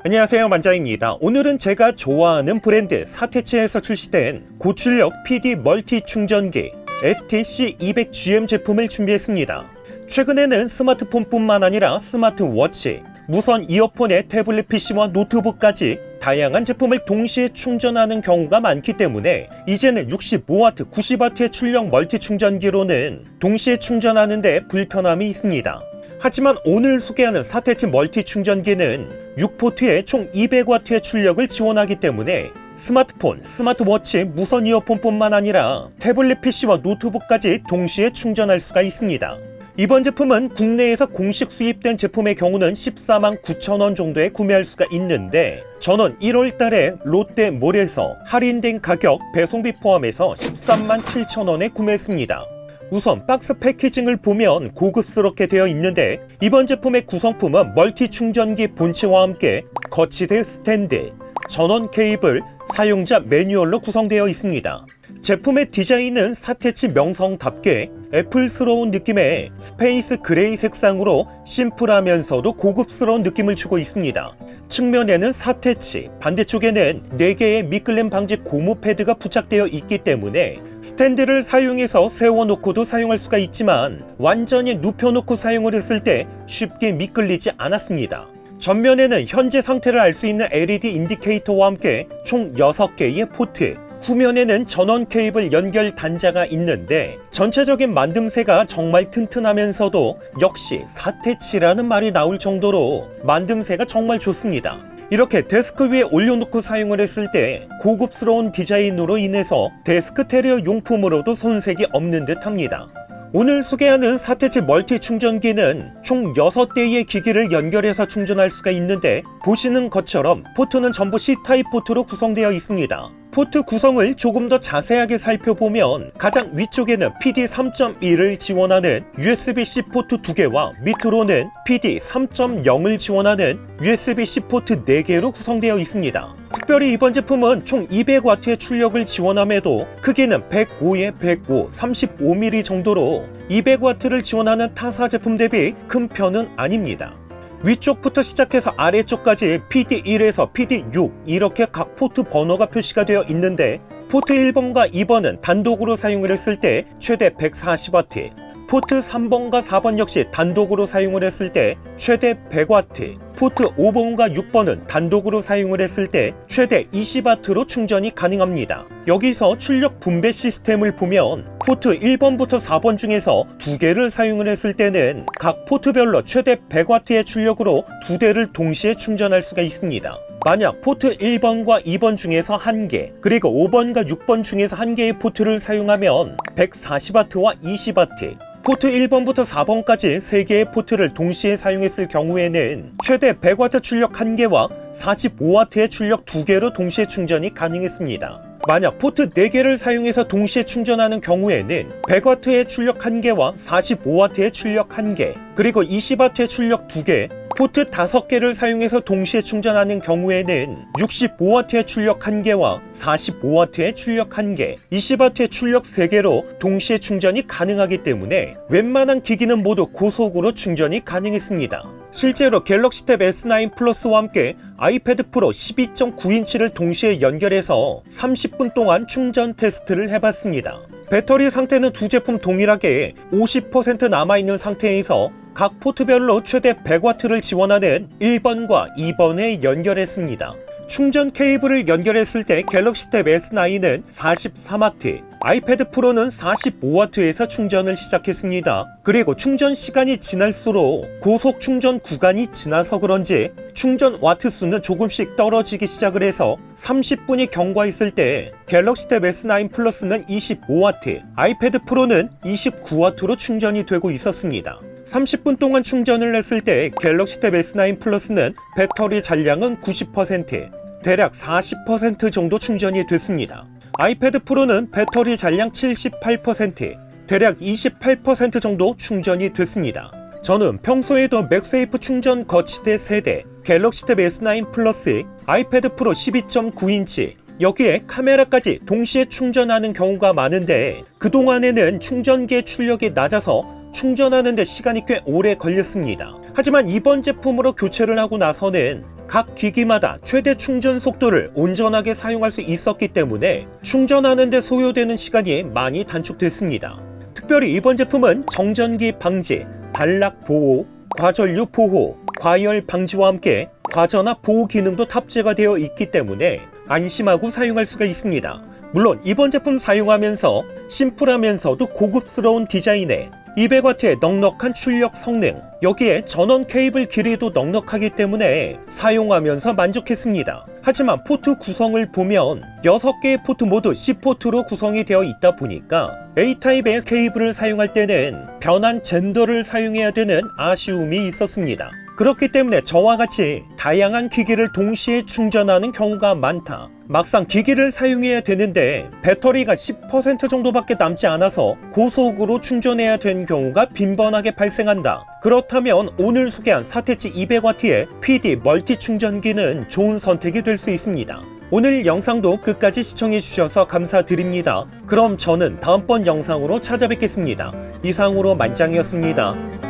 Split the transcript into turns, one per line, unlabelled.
안녕하세요, 만장입니다. 오늘은 제가 좋아하는 브랜드 사테치에서 출시된 고출력 PD 멀티 충전기 ST-C200GM 제품을 준비했습니다. 최근에는 스마트폰뿐만 아니라 스마트워치, 무선 이어폰에 태블릿 PC와 노트북까지 다양한 제품을 동시에 충전하는 경우가 많기 때문에 이제는 65W, 90W의 출력 멀티 충전기로는 동시에 충전하는 데 불편함이 있습니다. 하지만 오늘 소개하는 사테치 멀티 충전기는 6포트에 총 200W의 출력을 지원하기 때문에 스마트폰, 스마트워치, 무선 이어폰뿐만 아니라 태블릿 PC와 노트북까지 동시에 충전할 수가 있습니다. 이번 제품은 국내에서 공식 수입된 제품의 경우는 149,000원 정도에 구매할 수가 있는데 저는 1월달에 롯데몰에서 할인된 가격 배송비 포함해서 137,000원에 구매했습니다. 우선 박스 패키징을 보면 고급스럽게 되어 있는데 이번 제품의 구성품은 멀티 충전기 본체와 함께 거치대 스탠드, 전원 케이블, 사용자 매뉴얼로 구성되어 있습니다. 제품의 디자인은 사테치 명성답게 애플스러운 느낌의 스페이스 그레이 색상으로 심플하면서도 고급스러운 느낌을 주고 있습니다. 측면에는 사테치, 반대쪽에는 4개의 미끌림 방지 고무 패드가 부착되어 있기 때문에 스탠드를 사용해서 세워놓고도 사용할 수가 있지만 완전히 눕혀놓고 사용을 했을 때 쉽게 미끌리지 않았습니다. 전면에는 현재 상태를 알 수 있는 LED 인디케이터와 함께 총 6개의 포트, 후면에는 전원 케이블 연결 단자가 있는데 전체적인 만듦새가 정말 튼튼하면서도 역시 사테치라는 말이 나올 정도로 만듦새가 정말 좋습니다. 이렇게 데스크 위에 올려놓고 사용을 했을 때 고급스러운 디자인으로 인해서 데스크 테리어 용품으로도 손색이 없는 듯 합니다. 오늘 소개하는 사테치 멀티 충전기는 총 6대의 기기를 연결해서 충전할 수가 있는데 보시는 것처럼 포트는 전부 C타입 포트로 구성되어 있습니다. 포트 구성을 조금 더 자세하게 살펴보면 가장 위쪽에는 PD 3.1을 지원하는 USB-C 포트 2개와 밑으로는 PD 3.0을 지원하는 USB-C 포트 4개로 구성되어 있습니다. 특별히 이번 제품은 총 200W의 출력을 지원함에도 크기는 105에 105, 35mm 정도로 200W를 지원하는 타사 제품 대비 큰 편은 아닙니다. 위쪽부터 시작해서 아래쪽까지 PD1에서 PD6 이렇게 각 포트 번호가 표시가 되어 있는데 포트 1번과 2번은 단독으로 사용을 했을 때 최대 140W, 포트 3번과 4번 역시 단독으로 사용을 했을 때 최대 100W, 포트 5번과 6번은 단독으로 사용을 했을 때 최대 20W로 충전이 가능합니다. 여기서 출력 분배 시스템을 보면 포트 1번부터 4번 중에서 2개를 사용을 했을 때는 각 포트별로 최대 100W의 출력으로 2대를 동시에 충전할 수가 있습니다. 만약 포트 1번과 2번 중에서 1개, 그리고 5번과 6번 중에서 1개의 포트를 사용하면 140W와 20W, 포트 1번부터 4번까지 3개의 포트를 동시에 사용했을 경우에는 최대 100W 출력 1개와 45W의 출력 2개로 동시에 충전이 가능했습니다. 만약 포트 4개를 사용해서 동시에 충전하는 경우에는 100W의 출력 1개와 45W의 출력 1개, 그리고 20W의 출력 2개, 포트 5개를 사용해서 동시에 충전하는 경우에는 65W의 출력 1개와 45W의 출력 1개, 20W의 출력 3개로 동시에 충전이 가능하기 때문에 웬만한 기기는 모두 고속으로 충전이 가능했습니다. 실제로 갤럭시 탭 S9 플러스와 함께 아이패드 프로 12.9인치를 동시에 연결해서 30분 동안 충전 테스트를 해봤습니다. 배터리 상태는 두 제품 동일하게 50% 남아있는 상태에서 각 포트별로 최대 100W를 지원하는 1번과 2번에 연결했습니다. 충전 케이블을 연결했을 때 갤럭시 탭 S9은 43W, 아이패드 프로는 45W에서 충전을 시작했습니다. 그리고 충전 시간이 지날수록 고속 충전 구간이 지나서 그런지 충전 와트 수는 조금씩 떨어지기 시작을 해서 30분이 경과했을 때 갤럭시 탭 S9 플러스는 25W, 아이패드 프로는 29W로 충전이 되고 있었습니다. 30분 동안 충전을 했을 때 갤럭시 탭 S9 플러스는 배터리 잔량은 90%, 대략 40% 정도 충전이 됐습니다. 아이패드 프로는 배터리 잔량 78%, 대략 28% 정도 충전이 됐습니다. 저는 평소에도 맥세이프 충전 거치대 세대, 갤럭시 탭 S9 플러스, 아이패드 프로 12.9인치, 여기에 카메라까지 동시에 충전하는 경우가 많은데 그동안에는 충전기의 출력이 낮아서 충전하는 데 시간이 꽤 오래 걸렸습니다. 하지만 이번 제품으로 교체를 하고 나서는 각 기기마다 최대 충전 속도를 온전하게 사용할 수 있었기 때문에 충전하는 데 소요되는 시간이 많이 단축됐습니다. 특별히 이번 제품은 정전기 방지, 단락 보호, 과전류 보호, 과열 방지와 함께 과전압 보호 기능도 탑재가 되어 있기 때문에 안심하고 사용할 수가 있습니다. 물론 이번 제품 사용하면서 심플하면서도 고급스러운 디자인에 200W의 넉넉한 출력 성능, 여기에 전원 케이블 길이도 넉넉하기 때문에 사용하면서 만족했습니다. 하지만 포트 구성을 보면 6개의 포트 모두 C포트로 구성이 되어 있다 보니까 A타입의 케이블을 사용할 때는 변환 젠더를 사용해야 되는 아쉬움이 있었습니다. 그렇기 때문에 저와 같이 다양한 기기를 동시에 충전하는 경우가 많다. 막상 기기를 사용해야 되는데 배터리가 10% 정도밖에 남지 않아서 고속으로 충전해야 되는 경우가 빈번하게 발생한다. 그렇다면 오늘 소개한 사태치 200W의 PD 멀티 충전기는 좋은 선택이 될 수 있습니다. 오늘 영상도 끝까지 시청해 주셔서 감사드립니다. 그럼 저는 다음번 영상으로 찾아뵙겠습니다. 이상으로 만짱이었습니다.